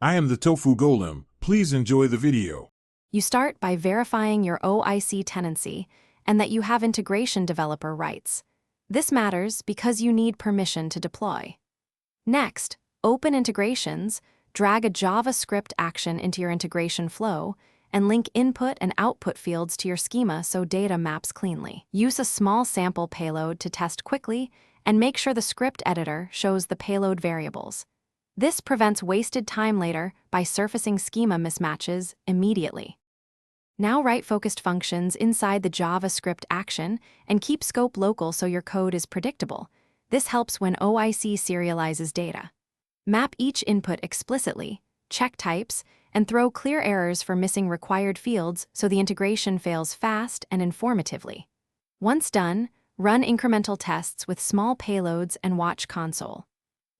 I am the Tofu Golem. Please enjoy the video. You start by verifying your OIC tenancy and that you have integration developer rights. This matters because you need permission to deploy. Next, open integrations, drag a JavaScript action into your integration flow, and link input and output fields to your schema so data maps cleanly. Use a small sample payload to test quickly and make sure the script editor shows the payload variables. This prevents wasted time later by surfacing schema mismatches immediately. Now write focused functions inside the JavaScript action and keep scope local so your code is predictable. This helps when OIC serializes data. Map each input explicitly, check types, and throw clear errors for missing required fields so the integration fails fast and informatively. Once done, run incremental tests with small payloads and watch console.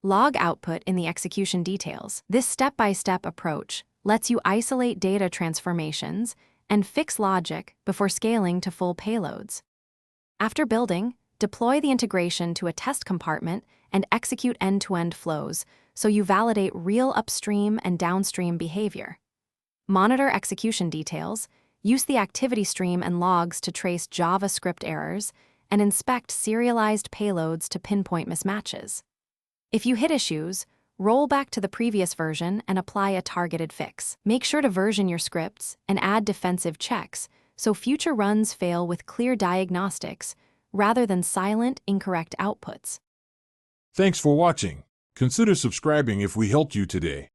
Log output in the execution details. This step-by-step approach lets you isolate data transformations and fix logic before scaling to full payloads. After building, deploy the integration to a test compartment and execute end-to-end flows so you validate real upstream and downstream behavior. Monitor execution details, use the activity stream and logs to trace JavaScript errors, and inspect serialized payloads to pinpoint mismatches. If you hit issues, roll back to the previous version and apply a targeted fix. Make sure to version your scripts and add defensive checks so future runs fail with clear diagnostics rather than silent, incorrect outputs. Thanks for watching. Consider subscribing if we helped you today.